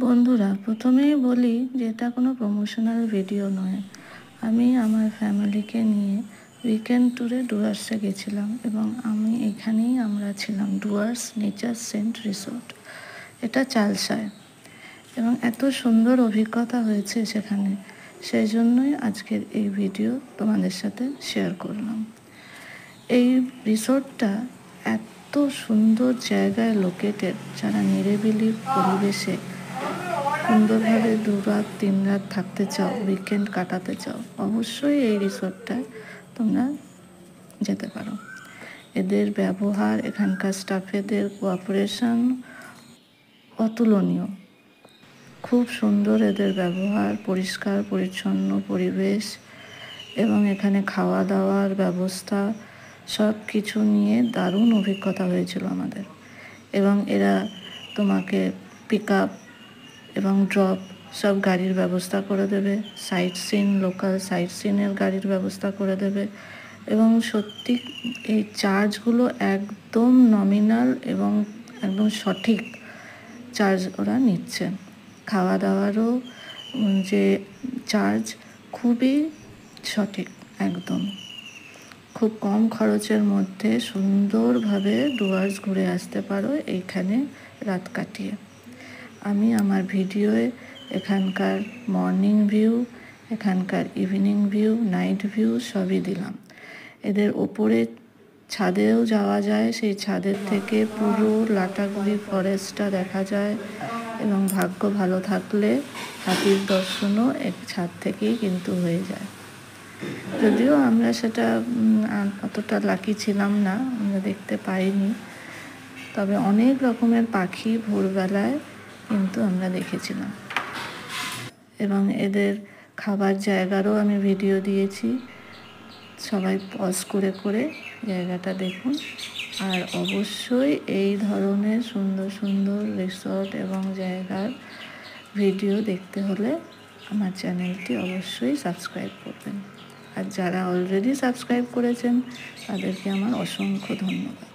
বন্ধুরা, প্রথমেই বলি যে এটা কোনো প্রমোশনাল ভিডিও নয়। আমি আমার ফ্যামিলিকে নিয়ে উইকেন্ড ট্যুরে ডুয়ার্সে গেছিলাম এবং আমরা ছিলাম ডুয়ার্স নেচার সেন্ট রিসোর্ট। এটা চালসায় এবং এত সুন্দর অভিজ্ঞতা হয়েছে সেখানে, সেই জন্যই আজকের এই ভিডিও তোমাদের সাথে শেয়ার করলাম। এই রিসোর্টটা এত সুন্দর জায়গায় লোকেটেড, যারা নিরিবিলি পরিবেশে সুন্দরভাবে 2 রাত 3 রাত থাকতে চাও, উইকেন্ড কাটাতে চাও, অবশ্যই এই রিসোর্টটায় তোমরা যেতে পারো। এদের ব্যবহার, এখানকার স্টাফেদের কোঅপারেশন অতুলনীয়। খুব সুন্দর এদের ব্যবহার, পরিষ্কার পরিচ্ছন্ন পরিবেশ এবং এখানে খাওয়া দাওয়ার ব্যবস্থা সব কিছু নিয়ে দারুণ অভিজ্ঞতা হয়েছিল আমাদের। এবং এরা তোমাকে পিক আপ এবং ড্রপ সব গাড়ির ব্যবস্থা করে দেবে, লোকাল সাইট সিনের গাড়ির ব্যবস্থা করে দেবে। এবং সত্যি এই চার্জগুলো একদম নমিনাল এবং একদম সঠিক চার্জ ওরা নিচ্ছে। খাওয়া দাওয়ারও যে চার্জ খুবই সঠিক, একদম খুব কম খরচের মধ্যে সুন্দরভাবে ডুয়ার্স ঘুরে আসতে পারো এইখানে রাত কাটিয়ে। আমি আমার ভিডিওয়ে এখানকার মর্নিং ভিউ, এখানকার ইভিনিং ভিউ, নাইট ভিউ সবই দিলাম। এদের ওপরে ছাদেও যাওয়া যায়, সেই ছাদের থেকে পুরো লাটাগুড়ি ফরেস্টটা দেখা যায় এবং ভাগ্য ভালো থাকলে হাতির দর্শনও এক ছাদ থেকেই কিন্তু হয়ে যায়। যদিও আমরা সেটা অতটা লাকি ছিলাম না, আমরা দেখতে পাইনি, তবে অনেক রকমের পাখি ভোরবেলায় কিন্তু আমরা দেখেছিলাম। এবং এদের খাবার জায়গারও আমি ভিডিও দিয়েছি, সবাই পজ করে করে জায়গাটা দেখুন। আর অবশ্যই এই ধরনের সুন্দর সুন্দর রিসর্ট এবং জায়গার ভিডিও দেখতে হলে আমার চ্যানেলটি অবশ্যই সাবস্ক্রাইব করবেন। আর যারা অলরেডি সাবস্ক্রাইব করেছেন তাদেরকে আমার অসংখ্য ধন্যবাদ।